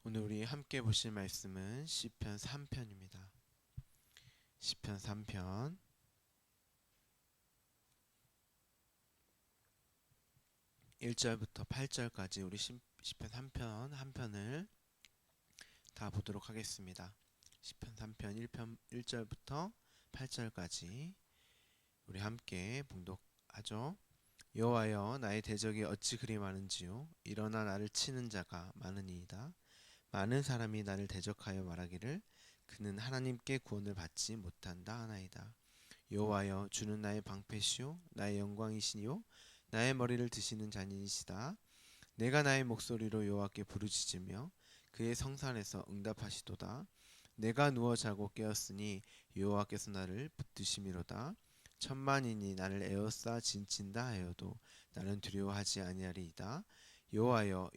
오늘 우리 함께 보실 말씀은 시편 3편입니다. 시편 3편 1절부터 8절까지 우리 시편 3편 한 편을 다 보도록 하겠습니다. 시편 3편 1편 1절부터 8절까지 우리 함께 봉독하죠. 여호와여, 나의 대적이 어찌 그리 많은지요. 일어나 나를 치는 자가 많으니이다. 많은 사람이 나를 대적하여 말하기를 그는 하나님께 구원을 받지 못한다 하나이다. 여호와여, 주는 나의 방패시요 나의 영광이시니요 나의 머리를 드시는 자니시다. 내가 나의 목소리로 여호와께 부르짖으며 그의 성산에서 응답하시도다. 내가 누워 자고 깨었으니 여호와께서 나를 붙드심이로다. 천만인이 나를 에워싸 진친다 하여도 나는 두려워하지 아니하리이다. 여호와여,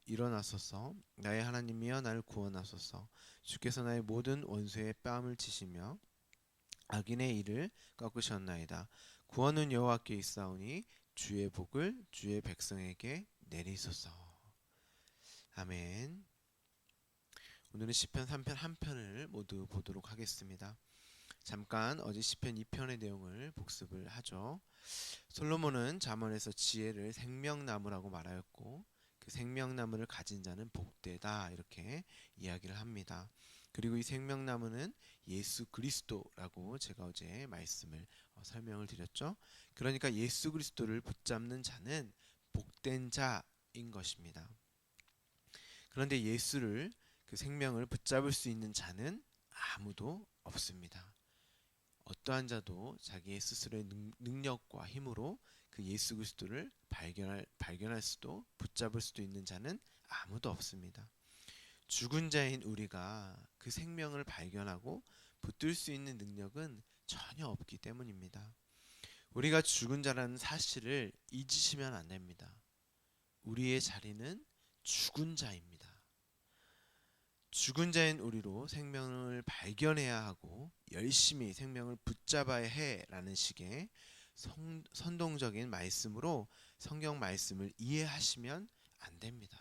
일어나소서. 나의 하나님이여, 나를 구원하소서. 주께서 나의 모든 원수의 뺨을 치시며 악인의 일을 꺾으셨나이다. 구원은 여호와께 있사오니 주의 복을 주의 백성에게 내리소서. 아멘. 오늘은 시편 3편 한 편을 모두 보도록 하겠습니다. 잠깐 어제 시편 2편의 내용을 복습을 하죠. 솔로몬은 잠언에서 지혜를 생명나무라고 말하였고 그 생명나무를 가진 자는 복되다 이렇게 이야기를 합니다. 그리고 이 생명나무는 예수 그리스도라고 제가 어제 말씀을 설명을 드렸죠. 그러니까 예수 그리스도를 붙잡는 자는 복된 자인 것입니다. 그런데 예수를 그 생명을 붙잡을 수 있는 자는 아무도 없습니다. 어떠한 자도 자기의 스스로의 능력과 힘으로 그 예수 그리스도를 발견할 수도 붙잡을 수도 있는 자는 아무도 없습니다. 죽은 자인 우리가 그 생명을 발견하고 붙들 수 있는 능력은 전혀 없기 때문입니다. 우리가 죽은 자라는 사실을 잊으시면 안 됩니다. 우리의 자리는 죽은 자입니다. 죽은 자인 우리로 생명을 발견해야 하고 열심히 생명을 붙잡아야 해라는 식의 선동적인 말씀으로 성경 말씀을 이해하시면 안 됩니다.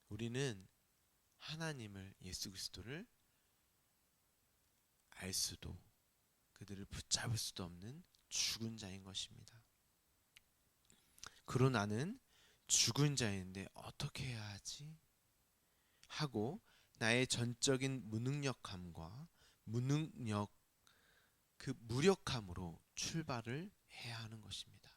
우리는 하나님을, 예수 그리스도를 알 수도 그들을 붙잡을 수도 없는 죽은 자인 것입니다. 그러 나는 죽은 자인데 어떻게 해야 하지? 하고 나의 전적인 무능력함과 그 무력함으로 출발을 해야 하는 것입니다.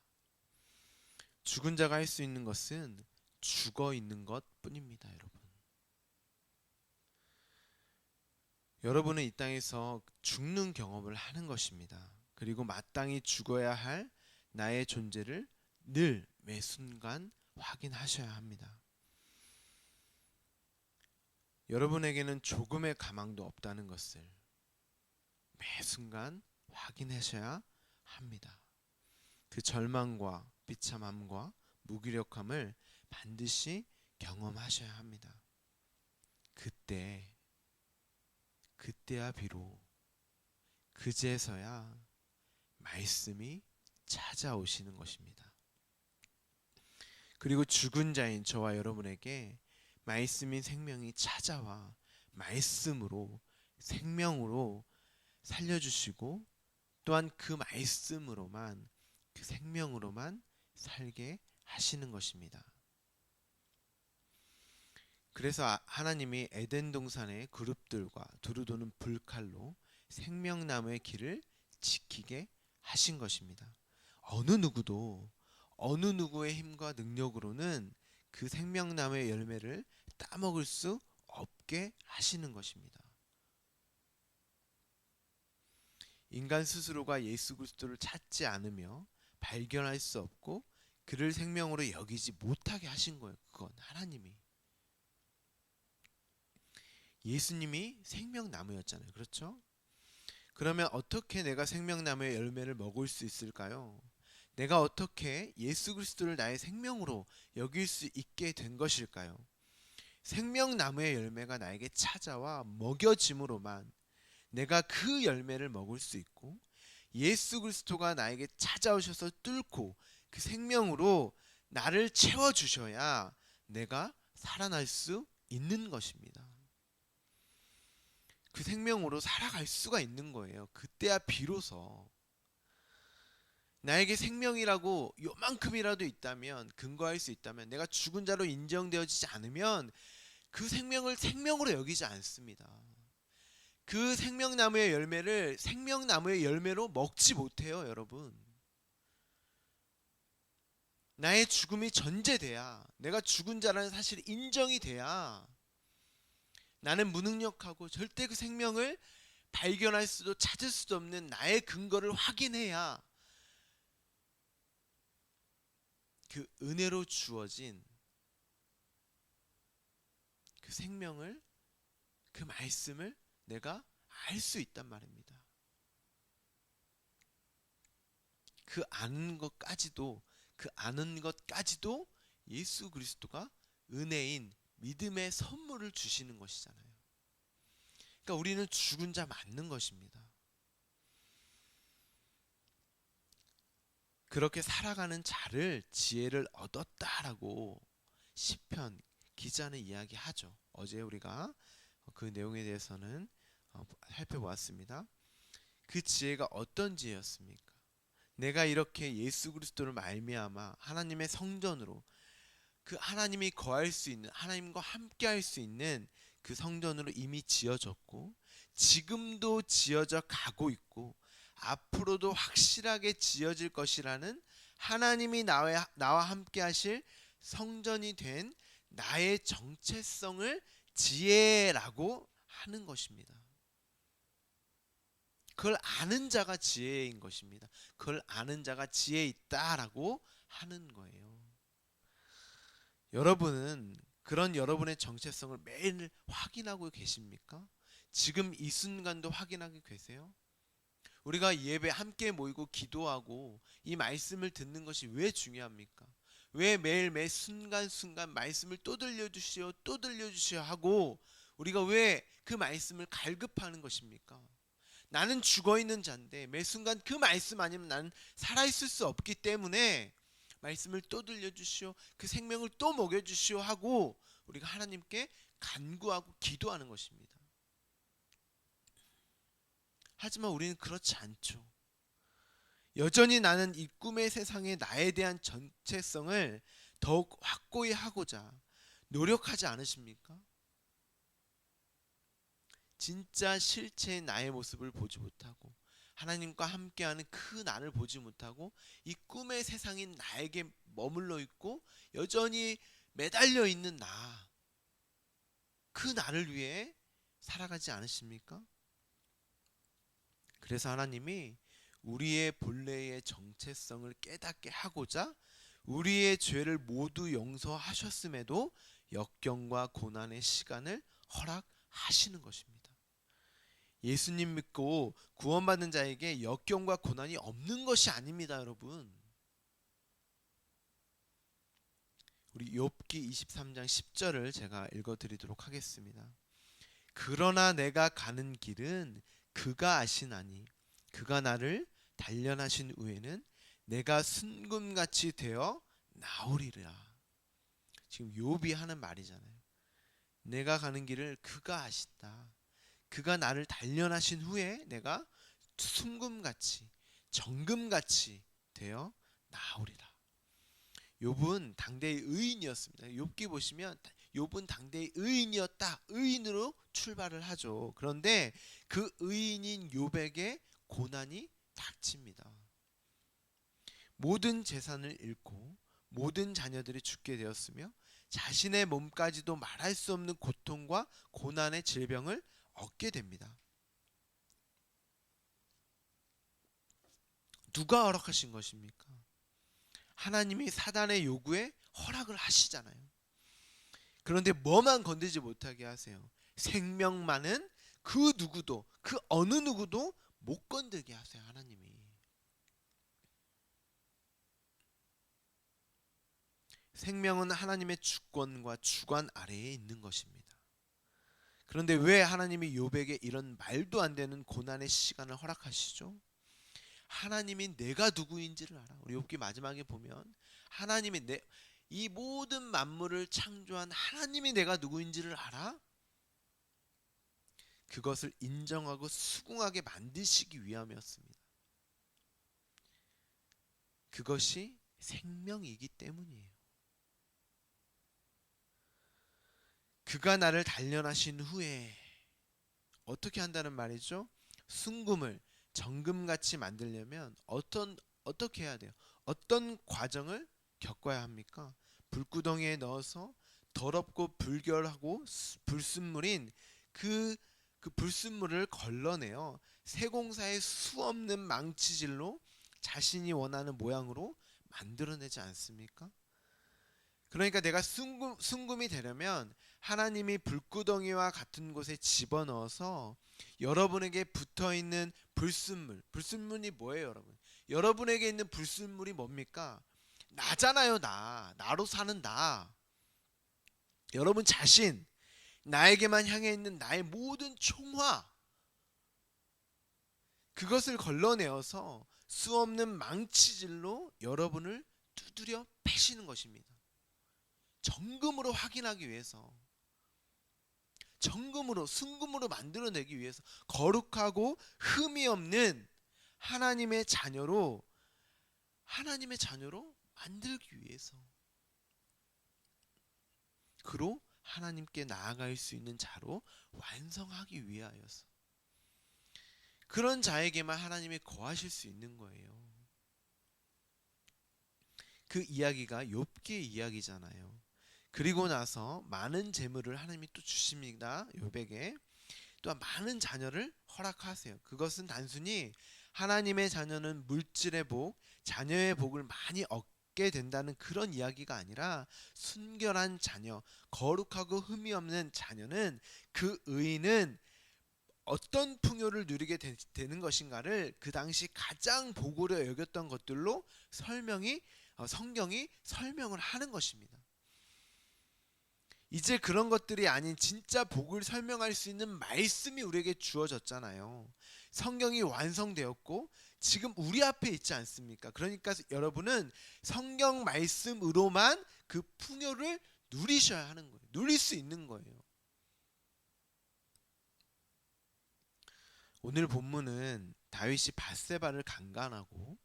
죽은 자가 할 수 있는 것은 죽어 있는 것 뿐입니다, 여러분. 여러분은 이 땅에서 죽는 경험을 하는 것입니다. 그리고 마땅히 죽어야 할 나의 존재를 늘 매 순간 확인하셔야 합니다. 여러분에게는 조금의 가망도 없다는 것을 매 순간 확인하셔야 합니다. 그 절망과 비참함과 무기력함을 반드시 경험하셔야 합니다. 그때야 비록 그제서야 말씀이 찾아오시는 것입니다. 그리고 죽은 자인 저와 여러분에게 말씀인 생명이 찾아와 말씀으로 생명으로 살려주시고 또한 그 말씀으로만 그 생명으로만 살게 하시는 것입니다. 그래서 하나님이 에덴 동산의 그룹들과 두루도는 불칼로 생명나무의 길을 지키게 하신 것입니다. 어느 누구의 힘과 능력으로는 그 생명나무의 열매를 따먹을 수 없게 하시는 것입니다. 인간 스스로가 예수 그리스도를 찾지 않으며 발견할 수 없고 그를 생명으로 여기지 못하게 하신 거예요. 그건 하나님이. 예수님이 생명나무였잖아요. 그렇죠? 그러면 어떻게 내가 생명나무의 열매를 먹을 수 있을까요? 내가 어떻게 예수 그리스도를 나의 생명으로 여길 수 있게 된 것일까요? 생명나무의 열매가 나에게 찾아와 먹여짐으로만 내가 그 열매를 먹을 수 있고 예수 그리스도가 나에게 찾아오셔서 뚫고 그 생명으로 나를 채워주셔야 내가 살아날 수 있는 것입니다. 그 생명으로 살아갈 수가 있는 거예요. 그때야 비로소 나에게 생명이라고 요만큼이라도 있다면, 근거할 수 있다면, 내가 죽은 자로 인정되어지지 않으면 그 생명을 생명으로 여기지 않습니다. 그 생명나무의 열매를 생명나무의 열매로 먹지 못해요, 여러분. 나의 죽음이 전제돼야, 내가 죽은 자라는 사실이 인정이 돼야 나는 무능력하고 절대 그 생명을 발견할 수도 찾을 수도 없는 나의 근거를 확인해야 그 은혜로 주어진 그 생명을, 그 말씀을 내가 알 수 있단 말입니다. 그 아는 것까지도 예수 그리스도가 은혜인 믿음의 선물을 주시는 것이잖아요. 그러니까 우리는 죽은 자 맞는 것입니다. 그렇게 살아가는 자를 지혜를 얻었다라고 시편 기자는 이야기하죠. 어제 우리가 그 내용에 대해서는 살펴보았습니다. 그 지혜가 어떤 지혜였습니까? 내가 이렇게 예수 그리스도를 말미암아 하나님의 성전으로, 그 하나님이 거할 수 있는, 하나님과 함께 할 수 있는 그 성전으로 이미 지어졌고, 지금도 지어져 가고 있고, 앞으로도 확실하게 지어질 것이라는 하나님이 나와 함께 하실 성전이 된 나의 정체성을 지혜라고 하는 것입니다. 그걸 아는 자가 지혜인 것입니다. 그걸 아는 자가 지혜 있다라고 하는 거예요. 여러분은 그런 여러분의 정체성을 매일 확인하고 계십니까? 지금 이 순간도 확인하고 계세요? 우리가 예배 함께 모이고 기도하고 이 말씀을 듣는 것이 왜 중요합니까? 왜 매일매일 순간순간 말씀을 또 들려주시오, 또 들려주시오 하고 우리가 왜 그 말씀을 갈급하는 것입니까? 나는 죽어있는 자인데 매 순간 그 말씀 아니면 나는 살아있을 수 없기 때문에 말씀을 또 들려주시오, 그 생명을 또 먹여주시오 하고 우리가 하나님께 간구하고 기도하는 것입니다. 하지만 우리는 그렇지 않죠. 여전히 나는 이 꿈의 세상에 나에 대한 정체성을 더욱 확고히 하고자 노력하지 않으십니까? 진짜 실체의 나의 모습을 보지 못하고 하나님과 함께하는 그 나를 보지 못하고 이 꿈의 세상인 나에게 머물러 있고 여전히 매달려 있는 나, 그 나를 위해 살아가지 않으십니까? 그래서 하나님이 우리의 본래의 정체성을 깨닫게 하고자 우리의 죄를 모두 용서하셨음에도 역경과 고난의 시간을 허락하시는 것입니다. 예수님 믿고 구원받는 자에게 역경과 고난이 없는 것이 아닙니다, 여러분. 우리 욥기 23장 10절을 제가 읽어드리도록 하겠습니다. 그러나 내가 가는 길은 그가 아시나니 그가 나를 단련하신 후에는 내가 순금같이 되어 나오리라. 지금 욥이 하는 말이잖아요. 내가 가는 길을 그가 아신다. 그가 나를 단련하신 후에 내가 순금같이, 정금같이 되어 나오리라. 욥은 당대의 의인이었습니다. 욥기 보시면 욥은 당대의 의인이었다. 의인으로 출발을 하죠. 그런데 그 의인인 욥에게 고난이 닥칩니다. 모든 재산을 잃고 모든 자녀들이 죽게 되었으며 자신의 몸까지도 말할 수 없는 고통과 고난의 질병을 얻게 됩니다. 누가 허락하신 것입니까? 하나님이 사단의 요구에 허락을 하시잖아요. 그런데 뭐만 건들지 못하게 하세요? 생명만은 그 누구도, 그 어느 누구도 못 건들게 하세요, 하나님이. 생명은 하나님의 주권과 주관 아래에 있는 것입니다. 그런데 왜 하나님이 욥에게 이런 말도 안 되는 고난의 시간을 허락하시죠? 하나님이 내가 누구인지를 알아. 우리 욥기 마지막에 보면 하나님이 이 모든 만물을 창조한 하나님이 내가 누구인지를 알아? 그것을 인정하고 수긍하게 만드시기 위함이었습니다. 그것이 생명이기 때문이에요. 그가 나를 단련하신 후에 어떻게 한다는 말이죠? 순금을 정금같이 만들려면 어떻게 해야 돼요? 어떤 과정을 겪어야 합니까? 불구덩이에 넣어서 더럽고 불결하고 불순물인 그, 그 불순물을 걸러내어 세공사의 수없는 망치질로 자신이 원하는 모양으로 만들어내지 않습니까? 그러니까 내가 순금이 되려면 하나님이 불구덩이와 같은 곳에 집어넣어서 여러분에게 붙어있는 불순물이 뭐예요, 여러분? 여러분에게 있는 불순물이 뭡니까? 나잖아요. 나로 사는 나. 여러분 자신, 나에게만 향해 있는 나의 모든 총화, 그것을 걸러내어서 수없는 망치질로 여러분을 두드려 패시는 것입니다. 정금으로 확인하기 위해서, 정금으로 순금으로 만들어내기 위해서, 거룩하고 흠이 없는 하나님의 자녀로 만들기 위해서, 그로 하나님께 나아갈 수 있는 자로 완성하기 위하여서, 그런 자에게만 하나님이 거하실 수 있는 거예요. 그 이야기가 욥기의 이야기잖아요. 그리고 나서 많은 재물을 하나님이 또 주십니다. 욥에게 또한 많은 자녀를 허락하세요. 그것은 단순히 하나님의 자녀는 물질의 복, 자녀의 복을 많이 얻게 된다는 그런 이야기가 아니라, 순결한 자녀, 거룩하고 흠이 없는 자녀는, 그 의인은 어떤 풍요를 누리게 되는 것인가를 그 당시 가장 복으로 여겼던 것들로 성경이 설명을 하는 것입니다. 이제 그런 것들이 아닌 진짜 복을 설명할 수 있는 말씀이 우리에게 주어졌잖아요. 성경이 완성되었고 지금 우리 앞에 있지 않습니까? 그러니까 여러분은 성경 말씀으로만 그 풍요를 누리셔야 하는 거예요. 누릴 수 있는 거예요. 오늘 본문은 다윗이 밧세바를 강간하고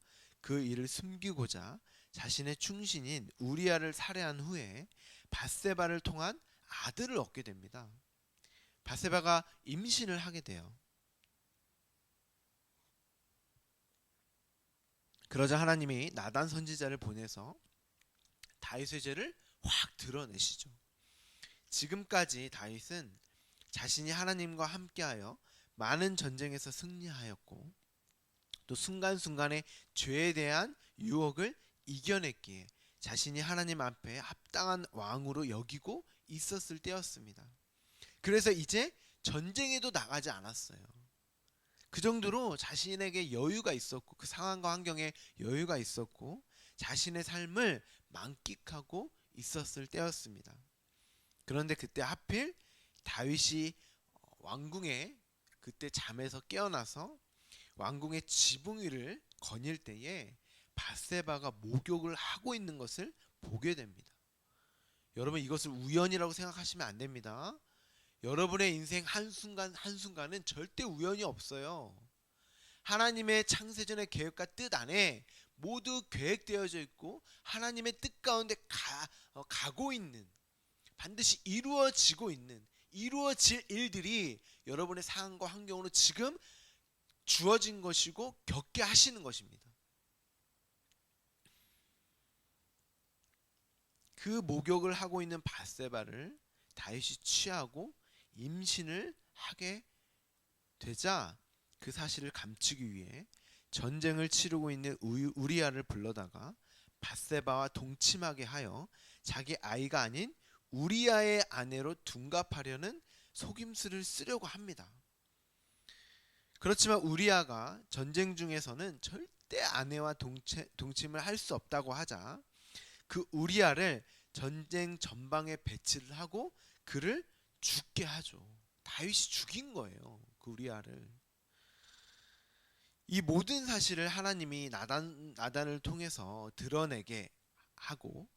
그 일을 숨기고자 자신의 충신인 우리아를 살해한 후에 밧세바를 통한 아들을 얻게 됩니다. 밧세바가 임신을 하게 돼요. 그러자 하나님이 나단 선지자를 보내서 다윗의 죄를 확 드러내시죠. 지금까지 다윗은 자신이 하나님과 함께하여 많은 전쟁에서 승리하였고 또 순간순간의 죄에 대한 유혹을 이겨냈기에 자신이 하나님 앞에 합당한 왕으로 여기고 있었을 때였습니다. 그래서 이제 전쟁에도 나가지 않았어요. 그 정도로 자신에게 여유가 있었고 그 상황과 환경에 여유가 있었고 자신의 삶을 만끽하고 있었을 때였습니다. 그런데 그때 하필 다윗이 왕궁에 그때 잠에서 깨어나서 왕궁의 지붕 위를 거닐 때에 밧세바가 목욕을 하고 있는 것을 보게 됩니다. 여러분 이것을 우연이라고 생각하시면 안 됩니다. 여러분의 인생 한순간은 절대 우연이 없어요. 하나님의 창세전의 계획과 뜻 안에 모두 계획되어져 있고 하나님의 뜻 가운데 가고 있는, 반드시 이루어질 일들이 여러분의 상황과 환경으로 지금 주어진 것이고 겪게 하시는 것입니다. 그 목욕을 하고 있는 밧세바를 다윗이 취하고 임신을 하게 되자 그 사실을 감추기 위해 전쟁을 치르고 있는 우리아를 불러다가 밧세바와 동침하게 하여 자기 아이가 아닌 우리아의 아내로 둔갑하려는 속임수를 쓰려고 합니다. 그렇지만 우리아가 전쟁 중에서는 절대 아내와 동침을 할 수 없다고 하자 그 우리아를 전쟁 전방에 배치를 하고 그를 죽게 하죠. 다윗이 죽인 거예요. 그 우리아를. 이 모든 사실을 하나님이 나단을 통해서 드러내게 하고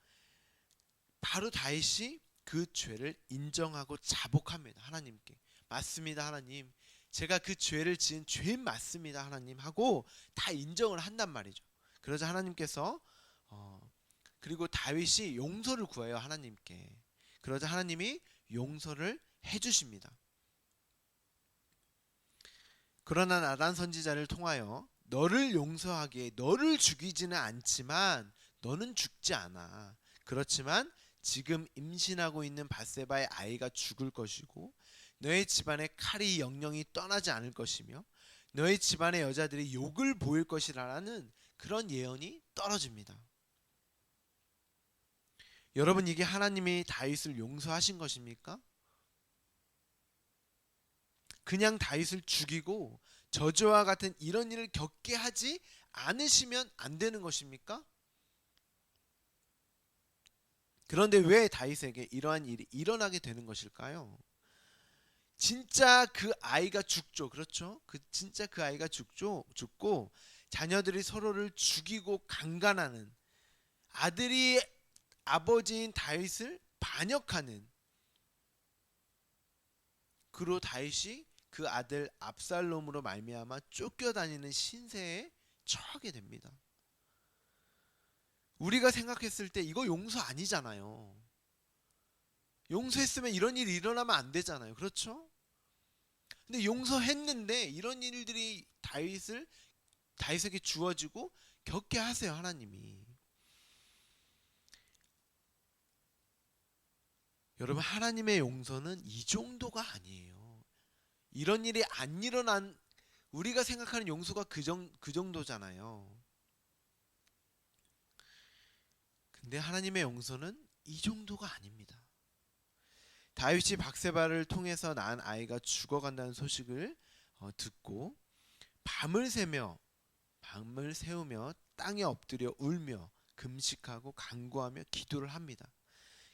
바로 다윗이 그 죄를 인정하고 자복합니다. 하나님께. 맞습니다, 하나님. 제가 그 죄를 지은 죄인 맞습니다, 하나님 하고 다 인정을 한단 말이죠. 그러자 하나님께서 그리고 다윗이 용서를 구해요, 하나님께. 그러자 하나님이 용서를 해주십니다. 그러나 나단 선지자를 통하여 너를 용서하기에 너를 죽이지는 않지만 너는 죽지 않아. 그렇지만 지금 임신하고 있는 밧세바의 아이가 죽을 것이고 너의 집안에 칼이 영영이 떠나지 않을 것이며 너의 집안의 여자들이 욕을 보일 것이라는 그런 예언이 떨어집니다. 여러분, 이게 하나님이 다윗을 용서하신 것입니까? 그냥 다윗을 죽이고 저주와 같은 이런 일을 겪게 하지 않으시면 안 되는 것입니까? 그런데 왜 다윗에게 이러한 일이 일어나게 되는 것일까요? 진짜 그 아이가 죽죠. 그렇죠? 진짜 그 아이가 죽고 자녀들이 서로를 죽이고 강간하는, 아들이 아버지인 다윗을 반역하는, 그로 다윗이 그 아들 압살롬으로 말미암아 쫓겨다니는 신세에 처하게 됩니다. 우리가 생각했을 때 이거 용서 아니잖아요. 용서했으면 이런 일이 일어나면 안 되잖아요. 그렇죠? 근데 용서했는데 이런 일들이 다윗에게 주어지고 겪게 하세요, 하나님이. 여러분, 하나님의 용서는 이 정도가 아니에요. 이런 일이 안 일어난, 우리가 생각하는 용서가 그 정도잖아요. 근데 하나님의 용서는 이 정도가 아닙니다. 다윗이 밧세바를 통해서 낳은 아이가 죽어간다는 소식을 듣고 밤을 새우며 땅에 엎드려 울며 금식하고 간구하며 기도를 합니다.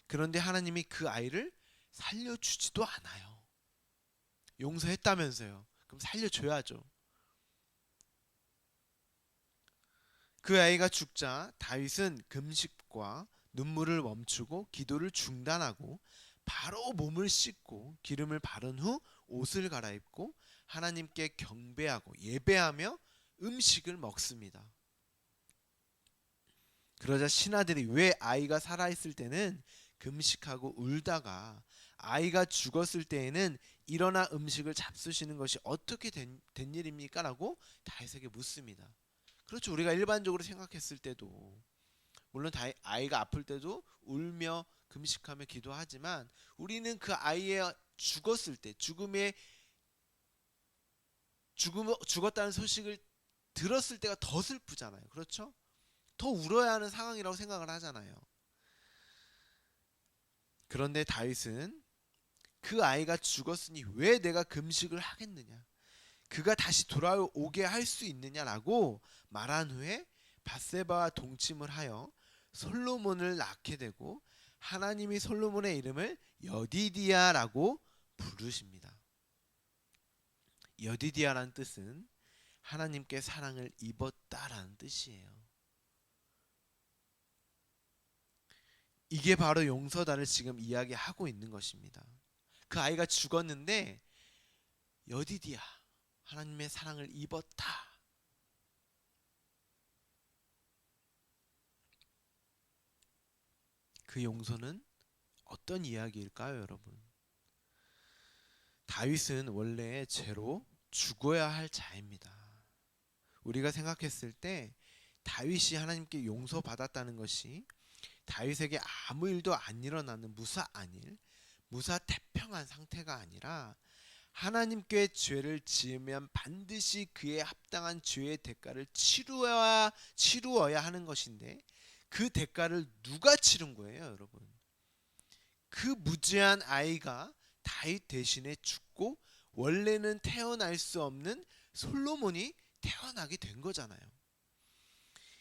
그런데 하나님이 그 아이를 살려주지도 않아요. 용서했다면서요. 그럼 살려줘야죠. 그 아이가 죽자 다윗은 금식과 눈물을 멈추고 기도를 중단하고 바로 몸을 씻고 기름을 바른 후 옷을 갈아입고 하나님께 경배하고 예배하며 음식을 먹습니다. 그러자 신하들이 왜 아이가 살아있을 때는 금식하고 울다가 아이가 죽었을 때에는 일어나 음식을 잡수시는 것이 어떻게 된 일입니까? 라고 다윗에게 묻습니다. 그렇죠. 우리가 일반적으로 생각했을 때도 물론 아이가 아플 때도 울며 금식하며 기도하지만 우리는 그 아이의 죽었을 때 죽었다는 소식을 들었을 때가 더 슬프잖아요. 그렇죠? 더 울어야 하는 상황이라고 생각을 하잖아요. 그런데 다윗은 그 아이가 죽었으니 왜 내가 금식을 하겠느냐, 그가 다시 돌아오게 할 수 있느냐라고 말한 후에 밧세바와 동침을 하여 솔로몬을 낳게 되고 하나님이 솔로몬의 이름을 여디디야라고 부르십니다. 여디디야라는 뜻은 하나님께 사랑을 입었다라는 뜻이에요. 이게 바로 용서다를 지금 이야기하고 있는 것입니다. 그 아이가 죽었는데 여디디야, 하나님의 사랑을 입었다. 그 용서는 어떤 이야기일까요, 여러분? 다윗은 원래 죄로 죽어야 할 자입니다. 우리가 생각했을 때 다윗이 하나님께 용서받았다는 것이 다윗에게 아무 일도 안 일어나는 무사한 일, 무사태평한 상태가 아니라 하나님께 죄를 지으면 반드시 그에 합당한 죄의 대가를 치루어야 하는 것인데 그 대가를 누가 치른 거예요, 여러분? 그 무죄한 아이가 다윗 대신에 죽고 원래는 태어날 수 없는 솔로몬이 태어나게 된 거잖아요.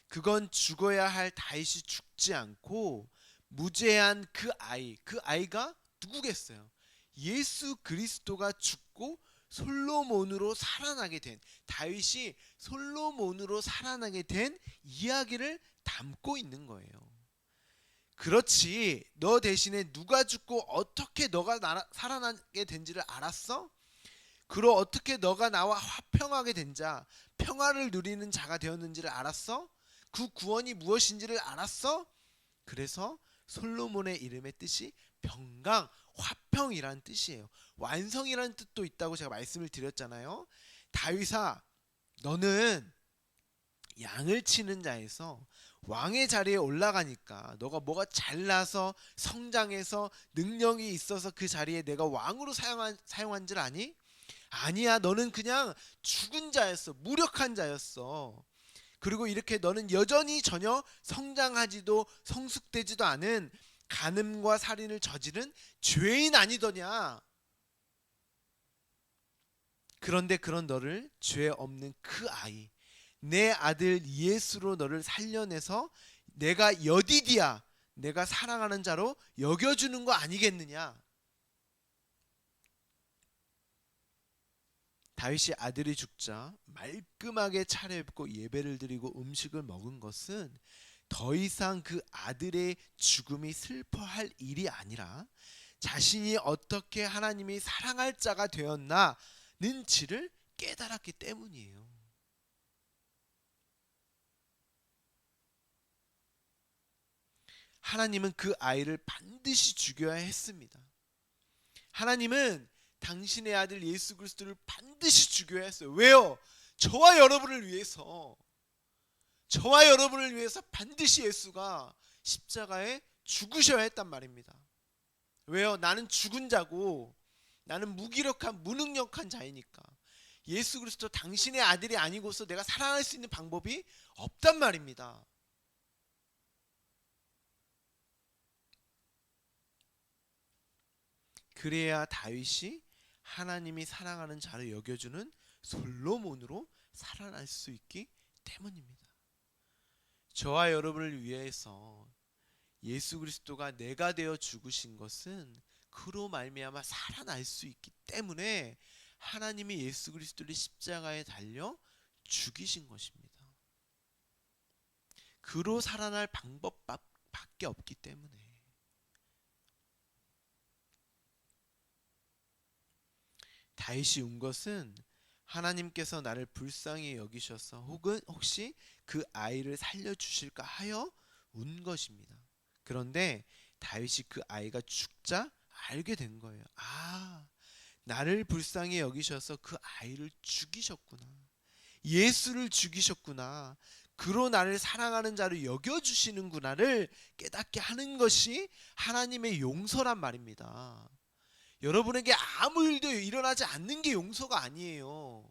그건 죽어야 할 다윗이 죽지 않고 무죄한 그 아이가 누구겠어요? 예수 그리스도가 죽고 솔로몬으로 살아나게 된, 다윗이 솔로몬으로 살아나게 된 이야기를 담고 있는 거예요. 그렇지. 너 대신에 누가 죽고 어떻게 너가 살아나게 된지를 알았어? 그로 어떻게 너가 나와 화평하게 된 자, 평화를 누리는 자가 되었는지를 알았어? 그 구원이 무엇인지를 알았어? 그래서 솔로몬의 이름의 뜻이 평강, 화평이란 뜻이에요. 완성이라는 뜻도 있다고 제가 말씀을 드렸잖아요. 다윗아, 너는 양을 치는 자에서 왕의 자리에 올라가니까 너가 뭐가 잘나서 성장해서 능력이 있어서 그 자리에 내가 왕으로 사용한 줄 아니? 아니야. 너는 그냥 죽은 자였어. 무력한 자였어. 그리고 이렇게 너는 여전히 전혀 성장하지도 성숙되지도 않은 간음과 살인을 저지른 죄인 아니더냐. 그런데 그런 너를 죄 없는 그 아이, 내 아들 예수로 너를 살려내서 내가 여디디야, 내가 사랑하는 자로 여겨주는 거 아니겠느냐. 다윗이 아들이 죽자 말끔하게 차려입고 예배를 드리고 음식을 먹은 것은 더 이상 그 아들의 죽음이 슬퍼할 일이 아니라 자신이 어떻게 하나님이 사랑할 자가 되었나는지를 깨달았기 때문이에요. 하나님은 그 아이를 반드시 죽여야 했습니다. 하나님은 당신의 아들 예수 그리스도를 반드시 죽여야 했어요. 왜요? 저와 여러분을 위해서, 저와 여러분을 위해서 반드시 예수가 십자가에 죽으셔야 했단 말입니다. 왜요? 나는 죽은 자고 나는 무기력한 무능력한 자이니까. 예수 그리스도 당신의 아들이 아니고서 내가 살아날 수 있는 방법이 없단 말입니다. 그래야 다윗이 하나님이 사랑하는 자를 여겨주는 솔로몬으로 살아날 수 있기 때문입니다. 저와 여러분을 위해서 예수 그리스도가 내가 되어 죽으신 것은 그로 말미암아 살아날 수 있기 때문에 하나님이 예수 그리스도를 십자가에 달려 죽이신 것입니다. 그로 살아날 방법밖에 없기 때문에. 다윗이 운 것은 하나님께서 나를 불쌍히 여기셔서 혹시 그 아이를 살려주실까 하여 운 것입니다. 그런데 다윗이 그 아이가 죽자 알게 된 거예요. 아, 나를 불쌍히 여기셔서 그 아이를 죽이셨구나. 예수를 죽이셨구나. 그로 나를 사랑하는 자로 여겨주시는구나를 깨닫게 하는 것이 하나님의 용서란 말입니다. 여러분에게 아무 일도 일어나지 않는 게 용서가 아니에요.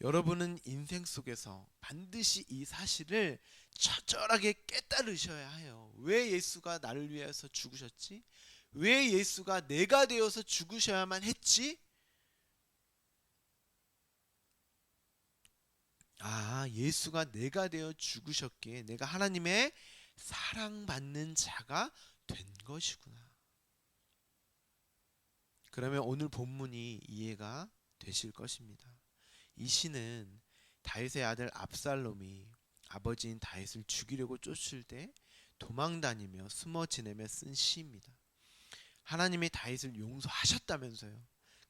여러분은 인생 속에서 반드시 이 사실을 처절하게 깨달으셔야 해요. 왜 예수가 나를 위해서 죽으셨지? 왜 예수가 내가 되어서 죽으셔야만 했지? 아, 예수가 내가 되어 죽으셨기에 내가 하나님의 사랑받는 자가 된 것이구나. 그러면 오늘 본문이 이해가 되실 것입니다. 이 시는 다윗의 아들 압살롬이 아버지인 다윗을 죽이려고 쫓을 때 도망다니며 숨어 지내며 쓴 시입니다. 하나님이 다윗을 용서하셨다면서요.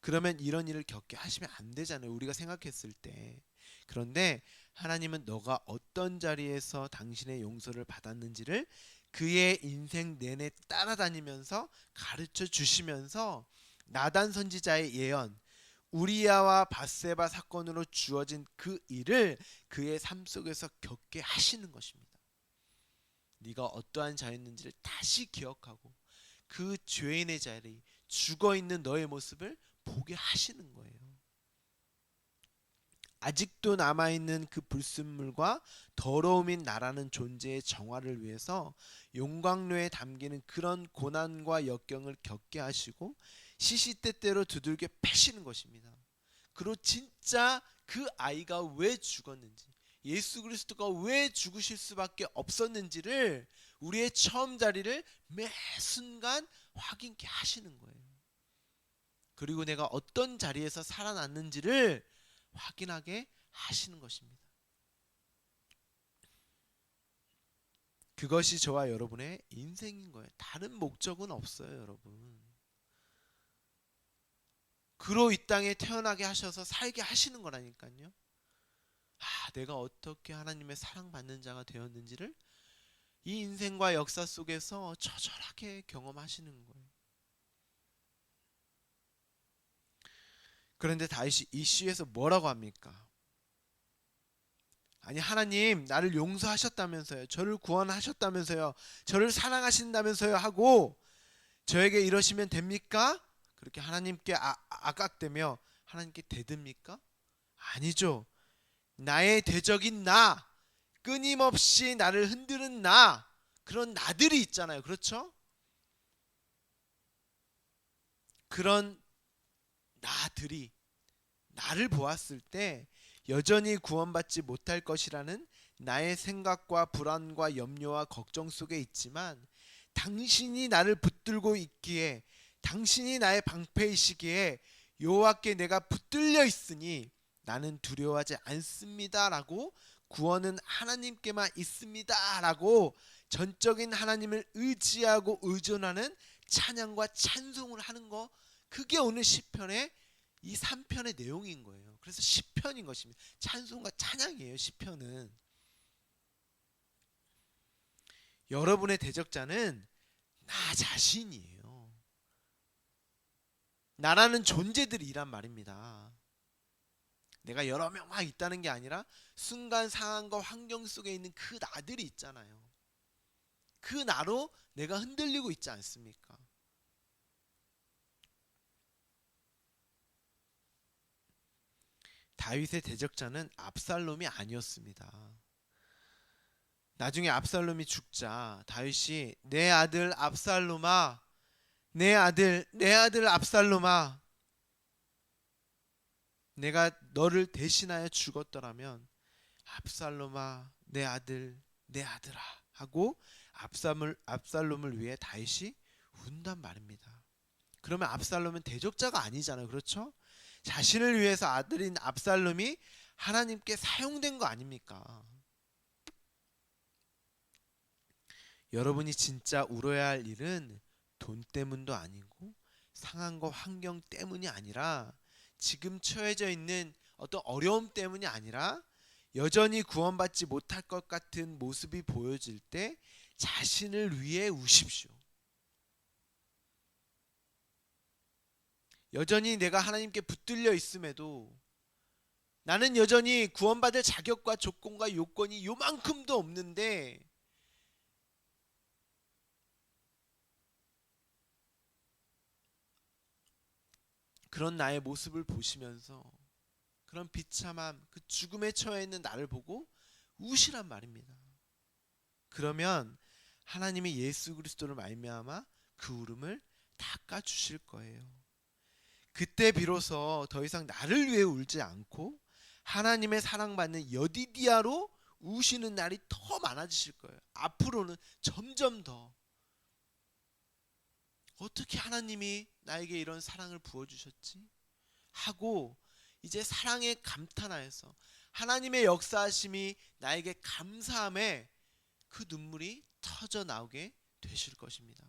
그러면 이런 일을 겪게 하시면 안 되잖아요. 우리가 생각했을 때. 그런데 하나님은 너가 어떤 자리에서 당신의 용서를 받았는지를 그의 인생 내내 따라다니면서 가르쳐 주시면서 나단 선지자의 예언, 우리야와 밧세바 사건으로 주어진 그 일을 그의 삶 속에서 겪게 하시는 것입니다. 네가 어떠한 자였는지를 다시 기억하고 그 죄인의 자리, 죽어 있는 너의 모습을 보게 하시는 거예요. 아직도 남아있는 그 불순물과 더러움인 나라는 존재의 정화를 위해서 용광로에 담기는 그런 고난과 역경을 겪게 하시고 시시때때로 두들겨 패시는 것입니다. 그리고 진짜 그 아이가 왜 죽었는지, 예수 그리스도가 왜 죽으실 수밖에 없었는지를 우리의 처음 자리를 매 순간 확인케 하시는 거예요. 그리고 내가 어떤 자리에서 살아났는지를 확인하게 하시는 것입니다. 그것이 저와 여러분의 인생인 거예요. 다른 목적은 없어요, 여러분. 그로 이 땅에 태어나게 하셔서 살게 하시는 거라니까요. 내가 어떻게 하나님의 사랑받는 자가 되었는지를 이 인생과 역사 속에서 처절하게 경험하시는 거예요. 그런데 다윗이 이 시에서 뭐라고 합니까? 아니, 하나님 나를 용서하셨다면서요, 저를 구원하셨다면서요, 저를 사랑하신다면서요 하고 저에게 이러시면 됩니까? 그렇게 하나님께 아깍대며 하나님께 대듭니까? 아니죠. 나의 대적인 나, 끊임없이 나를 흔드는 나, 그런 나들이 있잖아요. 그렇죠? 그런 나들이 나를 보았을 때 여전히 구원받지 못할 것이라는 나의 생각과 불안과 염려와 걱정 속에 있지만, 당신이 나를 붙들고 있기에, 당신이 나의 방패이시기에 여호와께 내가 붙들려 있으니 나는 두려워하지 않습니다라고, 구원은 하나님께만 있습니다라고 전적인 하나님을 의지하고 의존하는 찬양과 찬송을 하는 거, 그게 오늘 시편의 이 3편의 내용인 거예요. 그래서 시편인 것입니다. 찬송과 찬양이에요, 시편은. 여러분의 대적자는 나 자신이에요. 나라는 존재들이란 말입니다. 내가 여러 명 막 있다는 게 아니라 순간 상황과 환경 속에 있는 그 나들이 있잖아요. 그 나로 내가 흔들리고 있지 않습니까? 다윗의 대적자는 압살롬이 아니었습니다. 나중에 압살롬이 죽자 다윗이 내 아들 압살롬아, 내 아들 압살롬아, 내가 너를 대신하여 죽었더라면 압살롬아, 내 아들아 하고 압살롬을 위해 다윗이 운단 말입니다. 그러면 압살롬은 대적자가 아니잖아요. 그렇죠? 자신을 위해서 아들인 압살롬이 하나님께 사용된 거 아닙니까? 여러분이 진짜 울어야 할 일은 돈 때문도 아니고 상황과 환경 때문이 아니라 지금 처해져 있는 어떤 어려움 때문이 아니라 여전히 구원받지 못할 것 같은 모습이 보여질 때 자신을 위해 우십시오. 여전히 내가 하나님께 붙들려 있음에도 나는 여전히 구원받을 자격과 조건과 요건이 요만큼도 없는데 그런 나의 모습을 보시면서 그런 비참함, 그 죽음에 처해 있는 나를 보고 우시란 말입니다. 그러면 하나님이 예수 그리스도를 말미암아 그 울음을 닦아 주실 거예요. 그때 비로소 더 이상 나를 위해 울지 않고 하나님의 사랑받는 여디디아로 우시는 날이 더 많아지실 거예요. 앞으로는 점점 더, 어떻게 하나님이 나에게 이런 사랑을 부어주셨지? 하고 이제 사랑에 감탄하여서 하나님의 역사하심이 나에게 감사함에 그 눈물이 터져 나오게 되실 것입니다.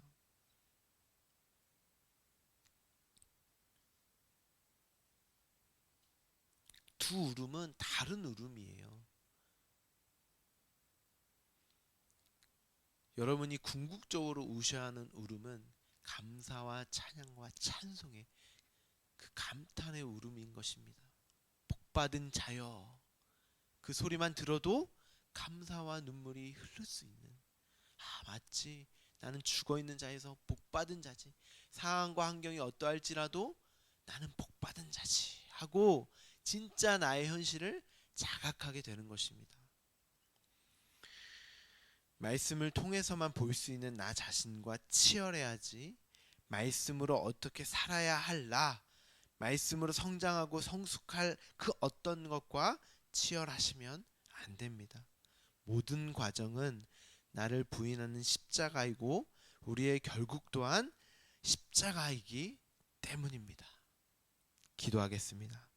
두 울음은 다른 울음이에요. 여러분이 궁극적으로 우셔야 하는 울음은 감사와 찬양과 찬송의 그 감탄의 울음인 것입니다. 복받은 자여, 그 소리만 들어도 감사와 눈물이 흐를 수 있는, 마치 나는 죽어있는 자에서 복받은 자지, 상황과 환경이 어떠할지라도 나는 복받은 자지 하고 진짜 나의 현실을 자각하게 되는 것입니다. 말씀을 통해서만 볼 수 있는 나 자신과 치열해야지, 말씀으로 어떻게 살아야 할 나, 말씀으로 성장하고 성숙할 그 어떤 것과 치열하시면 안 됩니다. 모든 과정은 나를 부인하는 십자가이고 우리의 결국 또한 십자가이기 때문입니다. 기도하겠습니다.